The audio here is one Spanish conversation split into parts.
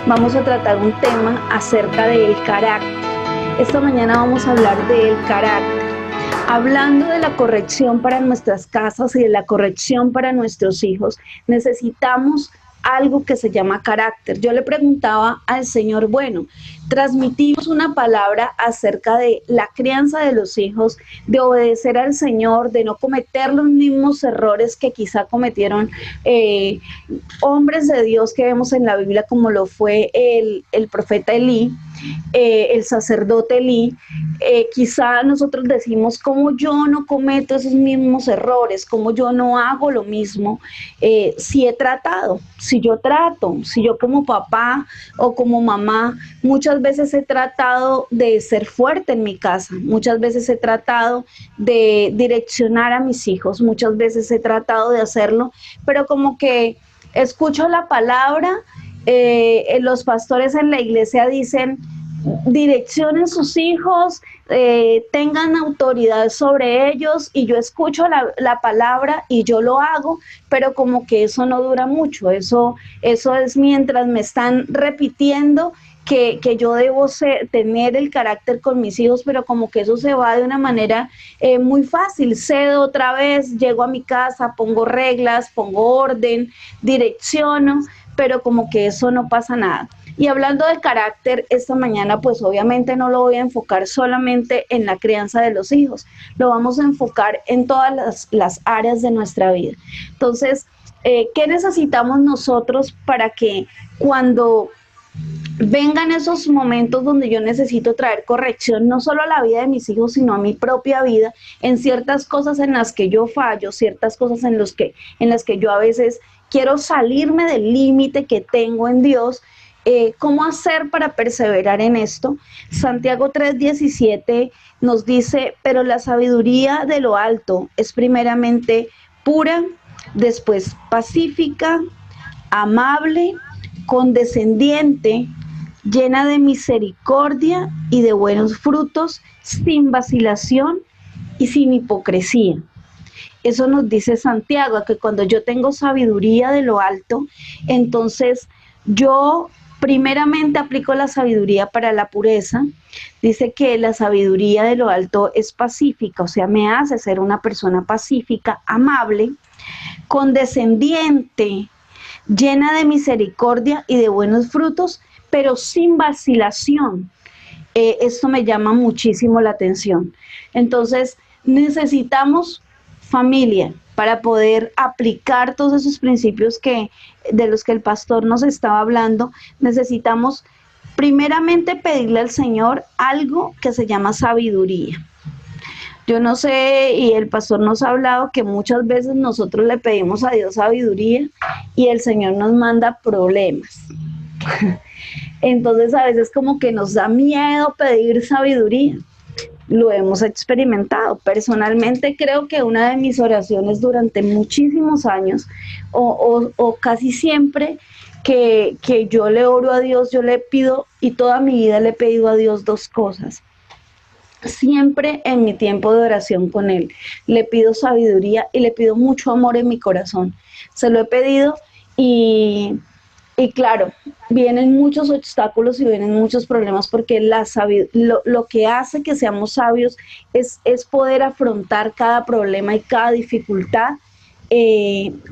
vamos a tratar un tema acerca del carácter. Esta mañana vamos a hablar del carácter. Hablando de la corrección para nuestras casas y de la corrección para nuestros hijos, necesitamos algo que se llama carácter. Yo le preguntaba al Señor, bueno, transmitimos una palabra acerca de la crianza de los hijos, de obedecer al Señor, de no cometer los mismos errores que quizá cometieron hombres de Dios que vemos en la Biblia, como lo fue el profeta Elí, el sacerdote Elí. Quizá nosotros decimos, ¿cómo yo no cometo esos mismos errores? ¿Cómo yo no hago lo mismo? Si he tratado, si yo trato, si yo como papá o como mamá, muchas veces he tratado de ser fuerte en mi casa, muchas veces he tratado de direccionar a mis hijos, muchas veces he tratado de hacerlo, pero como que escucho la palabra, los pastores en la iglesia dicen, direccionen sus hijos, tengan autoridad sobre ellos, y yo escucho la palabra y yo lo hago, pero como que eso no dura mucho, eso es mientras me están repitiendo que yo debo tener el carácter con mis hijos, pero como que eso se va de una manera muy fácil. Cedo otra vez, llego a mi casa, pongo reglas, pongo orden, direcciono, pero como que eso no pasa nada. Y hablando de carácter, esta mañana pues obviamente no lo voy a enfocar solamente en la crianza de los hijos, lo vamos a enfocar en todas las áreas de nuestra vida. Entonces, ¿qué necesitamos nosotros para que cuando vengan esos momentos donde yo necesito traer corrección, no solo a la vida de mis hijos, sino a mi propia vida, en ciertas cosas en las que yo fallo, ciertas cosas en las que yo a veces quiero salirme del límite que tengo en Dios? ¿Cómo hacer para perseverar en esto? Santiago 3:17 nos dice, pero la sabiduría de lo alto es primeramente pura, después pacífica, amable, condescendiente, llena de misericordia y de buenos frutos, sin vacilación y sin hipocresía. Eso nos dice Santiago, que cuando yo tengo sabiduría de lo alto, entonces yo primeramente aplico la sabiduría para la pureza. Dice que la sabiduría de lo alto es pacífica, o sea, me hace ser una persona pacífica, amable, condescendiente, llena de misericordia y de buenos frutos, pero sin vacilación. Esto me llama muchísimo la atención. Entonces, necesitamos familia para poder aplicar todos esos principios de los que el pastor nos estaba hablando. Necesitamos primeramente pedirle al Señor algo que se llama sabiduría. Yo no sé, y el pastor nos ha hablado que muchas veces nosotros le pedimos a Dios sabiduría y el Señor nos manda problemas. Entonces a veces como que nos da miedo pedir sabiduría. Lo hemos experimentado. Personalmente creo que una de mis oraciones durante muchísimos años, o casi siempre que yo le oro a Dios, yo le pido, y toda mi vida le he pedido a Dios dos cosas. Siempre en mi tiempo de oración con Él, le pido sabiduría y le pido mucho amor en mi corazón. Se lo he pedido y claro, vienen muchos obstáculos y vienen muchos problemas, porque lo que hace que seamos sabios es poder afrontar cada problema y cada dificultad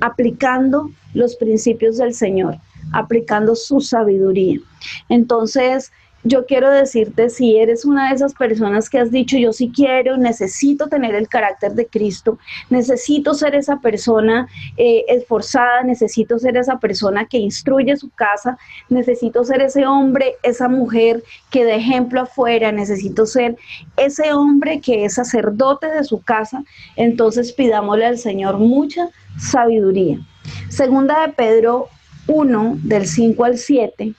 aplicando los principios del Señor, aplicando su sabiduría. Entonces, yo quiero decirte, si eres una de esas personas que has dicho, yo sí quiero, necesito tener el carácter de Cristo, necesito ser esa persona esforzada, necesito ser esa persona que instruye su casa, necesito ser ese hombre, esa mujer que da ejemplo afuera, necesito ser ese hombre que es sacerdote de su casa, entonces pidámosle al Señor mucha sabiduría. Segunda de Pedro 1, del 5 al 7,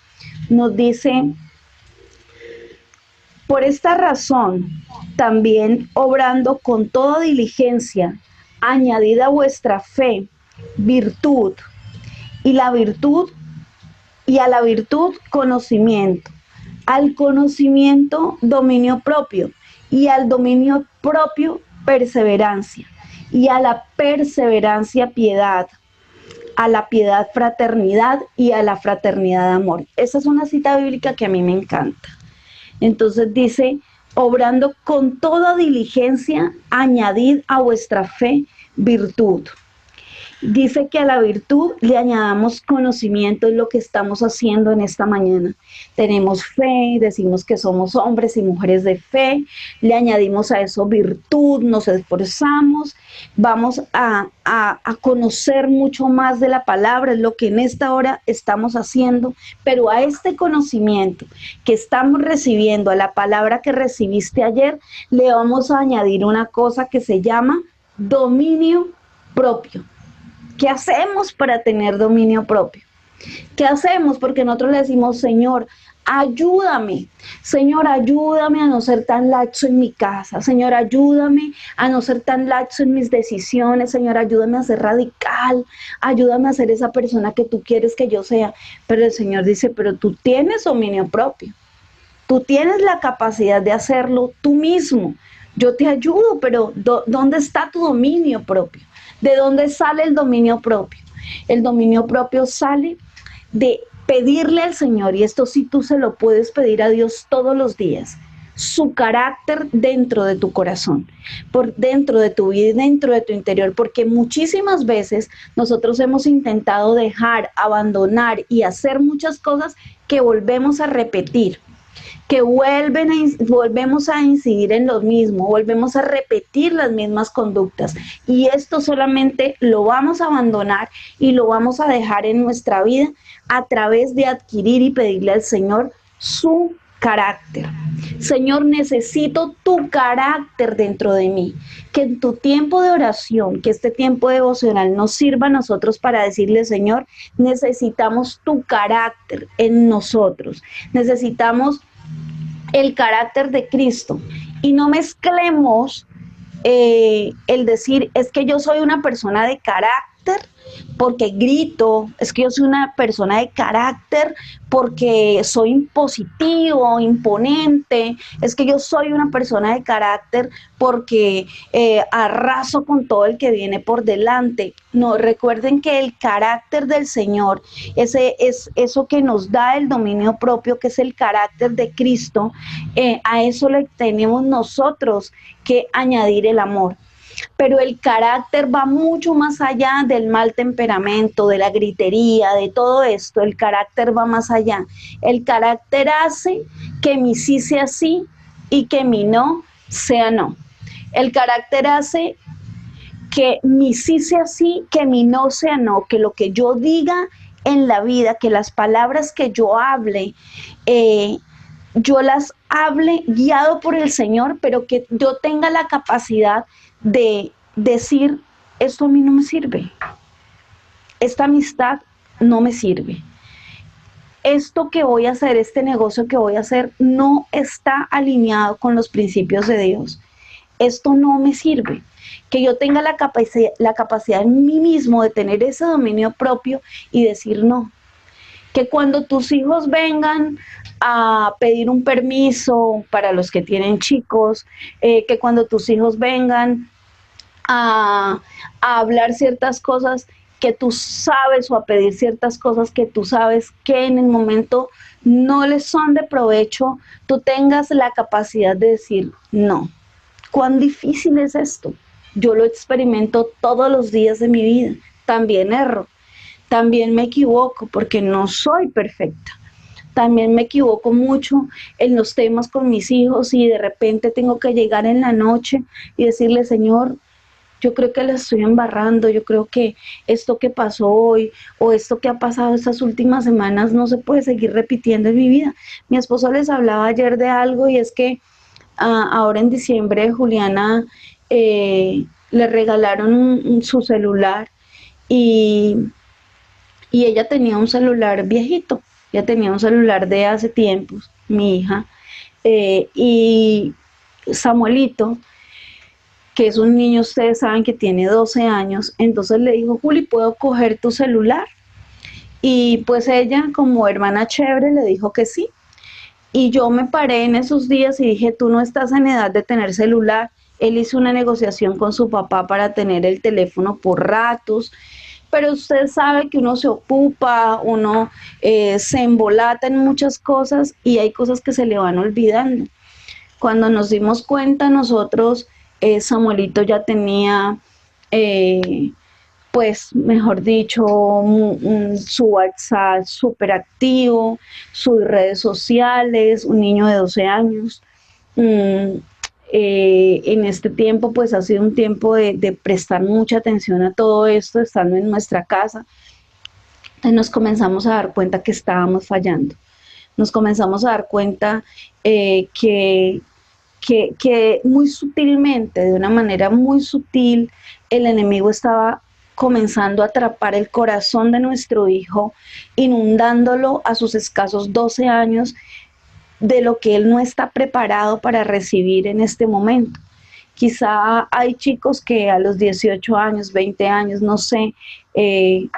nos dice: por esta razón, también obrando con toda diligencia, añadida a vuestra fe virtud, y la virtud, y a la virtud conocimiento, al conocimiento dominio propio, y al dominio propio perseverancia, y a la perseverancia piedad, a la piedad, fraternidad y a la fraternidad de amor. Esa es una cita bíblica que a mí me encanta. Entonces dice, obrando con toda diligencia, añadid a vuestra fe virtud. Dice que a la virtud le añadamos conocimiento, en lo que estamos haciendo en esta mañana. Tenemos fe, decimos que somos hombres y mujeres de fe, le añadimos a eso virtud, nos esforzamos, vamos a conocer mucho más de la palabra, es lo que en esta hora estamos haciendo, pero a este conocimiento que estamos recibiendo, a la palabra que recibiste ayer, le vamos a añadir una cosa que se llama dominio propio. ¿Qué hacemos para tener dominio propio? ¿Qué hacemos? Porque nosotros le decimos, Señor, ayúdame. Señor, ayúdame a no ser tan laxo en mi casa. Señor, ayúdame a no ser tan laxo en mis decisiones. Señor, ayúdame a ser radical. Ayúdame a ser esa persona que tú quieres que yo sea. Pero el Señor dice, pero tú tienes dominio propio. Tú tienes la capacidad de hacerlo tú mismo. Yo te ayudo, pero ¿dónde está tu dominio propio? ¿De dónde sale el dominio propio? El dominio propio sale de pedirle al Señor, y esto sí tú se lo puedes pedir a Dios todos los días, su carácter dentro de tu corazón, por dentro de tu vida y dentro de tu interior, porque muchísimas veces nosotros hemos intentado dejar, abandonar y hacer muchas cosas que volvemos a repetir, que volvemos a incidir en lo mismo, volvemos a repetir las mismas conductas, y esto solamente lo vamos a abandonar y lo vamos a dejar en nuestra vida a través de adquirir y pedirle al Señor su carácter. Señor, necesito tu carácter dentro de mí, que en tu tiempo de oración, que este tiempo devocional nos sirva a nosotros para decirle, Señor, necesitamos tu carácter en nosotros, necesitamos el carácter de Cristo, y no mezclemos el decir, es que yo soy una persona de carácter porque grito, es que yo soy una persona de carácter porque soy impositivo, imponente, es que yo soy una persona de carácter porque arraso con todo el que viene por delante. No, recuerden que el carácter del Señor, ese es eso que nos da el dominio propio, que es el carácter de Cristo, a eso le tenemos nosotros que añadir el amor. Pero el carácter va mucho más allá del mal temperamento, de la gritería, de todo esto. El carácter va más allá. El carácter hace que mi sí sea sí y que mi no sea no. El carácter hace que mi sí sea sí, que mi no sea no, que lo que yo diga en la vida, que las palabras que yo hable, yo las hable guiado por el Señor, pero que yo tenga la capacidad de decir, esto a mí no me sirve, esta amistad no me sirve, esto que voy a hacer, este negocio que voy a hacer no está alineado con los principios de Dios, esto no me sirve. Que yo tenga la capacidad en mí mismo de tener ese dominio propio y decir no. Que cuando tus hijos vengan a pedir un permiso, para los que tienen chicos, que cuando tus hijos vengan a hablar ciertas cosas que tú sabes, o a pedir ciertas cosas que tú sabes que en el momento no les son de provecho, tú tengas la capacidad de decir no. ¿Cuán difícil es esto? Yo lo experimento todos los días de mi vida. También erro. También me equivoco porque no soy perfecta. También me equivoco mucho en los temas con mis hijos, y de repente tengo que llegar en la noche y decirle, Señor, yo creo que la estoy embarrando, yo creo que esto que pasó hoy o esto que ha pasado estas últimas semanas no se puede seguir repitiendo en mi vida. Mi esposo les hablaba ayer de algo, y es que ahora en diciembre Juliana le regalaron su celular, y ella tenía un celular viejito, ya tenía un celular de hace tiempos, mi hija, y Samuelito, que es un niño, ustedes saben que tiene 12 años, entonces le dijo, Juli, ¿puedo coger tu celular? Y pues ella, como hermana chévere, le dijo que sí. Y yo me paré en esos días y dije, tú no estás en edad de tener celular. Él hizo una negociación con su papá para tener el teléfono por ratos, pero usted sabe que uno se ocupa, uno se embolata en muchas cosas y hay cosas que se le van olvidando. Cuando nos dimos cuenta nosotros, Samuelito ya tenía, eh, pues, mejor dicho, su WhatsApp súper activo, sus redes sociales, un niño de 12 años. Mm, en este tiempo, pues ha sido un tiempo de prestar mucha atención a todo esto, estando en nuestra casa. Entonces nos comenzamos a dar cuenta que estábamos fallando. Nos comenzamos a dar cuenta que muy sutilmente, de una manera muy sutil, el enemigo estaba comenzando a atrapar el corazón de nuestro hijo, inundándolo a sus escasos 12 años de lo que él no está preparado para recibir en este momento. Quizá hay chicos que a los 18 años, 20 años, no sé,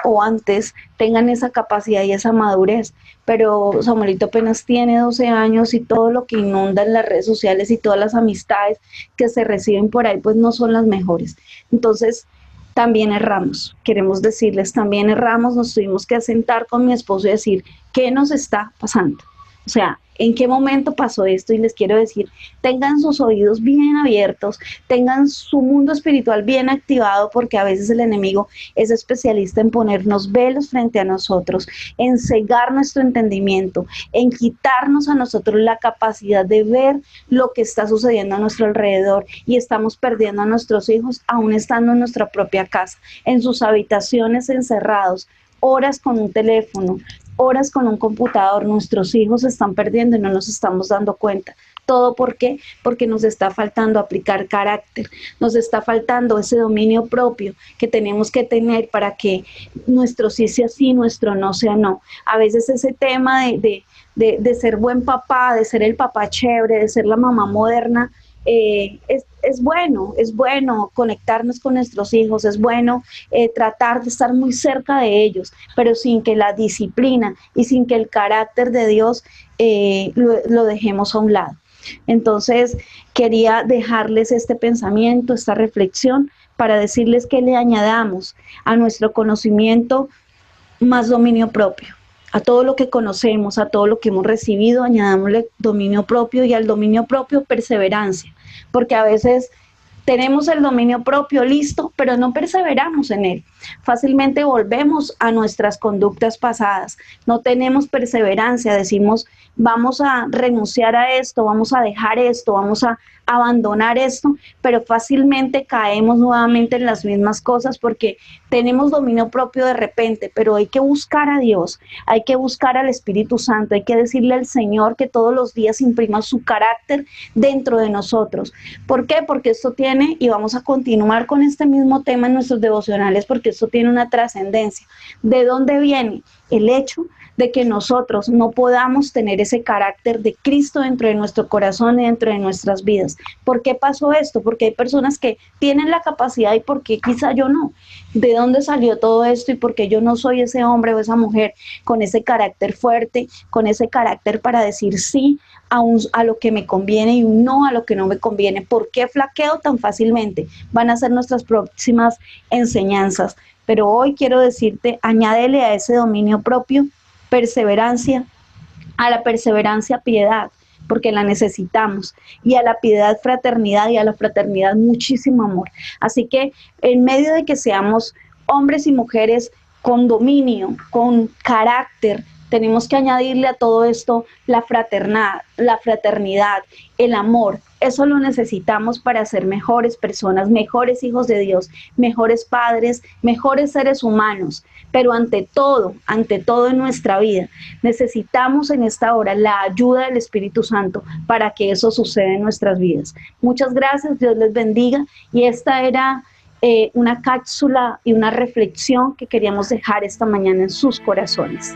o antes, tengan esa capacidad y esa madurez, pero Samuelito apenas tiene 12 años y todo lo que inunda en las redes sociales y todas las amistades que se reciben por ahí, pues no son las mejores. Entonces, también erramos, queremos decirles, también erramos, nos tuvimos que sentar con mi esposo y decir, ¿qué nos está pasando? O sea, ¿en qué momento pasó esto? Y les quiero decir, tengan sus oídos bien abiertos, tengan su mundo espiritual bien activado, porque a veces el enemigo es especialista en ponernos velos frente a nosotros, en cegar nuestro entendimiento, en quitarnos a nosotros la capacidad de ver lo que está sucediendo a nuestro alrededor, y estamos perdiendo a nuestros hijos aún estando en nuestra propia casa, en sus habitaciones encerrados, horas con un teléfono, horas con un computador. Nuestros hijos se están perdiendo y no nos estamos dando cuenta. ¿Todo por qué? Porque nos está faltando aplicar carácter, nos está faltando ese dominio propio que tenemos que tener para que nuestro sí sea sí, nuestro no sea no. A veces ese tema de ser buen papá, de ser el papá chévere, de ser la mamá moderna, es bueno conectarnos con nuestros hijos, es bueno tratar de estar muy cerca de ellos, pero sin que la disciplina y sin que el carácter de Dios lo dejemos a un lado. Entonces, quería dejarles este pensamiento, esta reflexión, para decirles que le añadamos a nuestro conocimiento más dominio propio. A todo lo que conocemos, a todo lo que hemos recibido, añadámosle dominio propio, y al dominio propio perseverancia, porque a veces tenemos el dominio propio listo, pero no perseveramos en él. Fácilmente volvemos a nuestras conductas pasadas. No tenemos perseverancia, decimos, vamos a renunciar a esto, vamos a dejar esto, vamos a abandonar esto, pero fácilmente caemos nuevamente en las mismas cosas porque tenemos dominio propio de repente, pero hay que buscar a Dios, hay que buscar al Espíritu Santo, hay que decirle al Señor que todos los días imprima su carácter dentro de nosotros. ¿Por qué? Porque esto tiene, y vamos a continuar con este mismo tema en nuestros devocionales, porque esto tiene una trascendencia. ¿De dónde viene? El hecho de que nosotros no podamos tener ese carácter de Cristo dentro de nuestro corazón y dentro de nuestras vidas. ¿Por qué pasó esto? Porque hay personas que tienen la capacidad y por qué quizá yo no. ¿De dónde salió todo esto y por qué yo no soy ese hombre o esa mujer con ese carácter fuerte, con ese carácter para decir sí a lo que me conviene y un no a lo que no me conviene? ¿Por qué flaqueo tan fácilmente? Van a ser nuestras próximas enseñanzas. Pero hoy quiero decirte, añádele a ese dominio propio perseverancia, a la perseverancia piedad, porque la necesitamos, y a la piedad fraternidad, y a la fraternidad muchísimo amor. La que en medio de que seamos hombres y mujeres con dominio, con carácter, tenemos que añadirle a todo esto la fraternidad, el amor. Eso lo necesitamos para ser mejores personas, mejores hijos de Dios, mejores padres, mejores seres humanos. Pero ante todo en nuestra vida, necesitamos en esta hora la ayuda del Espíritu Santo para que eso suceda en nuestras vidas. Muchas gracias, Dios les bendiga. Y esta era una cápsula y una reflexión que queríamos dejar esta mañana en sus corazones.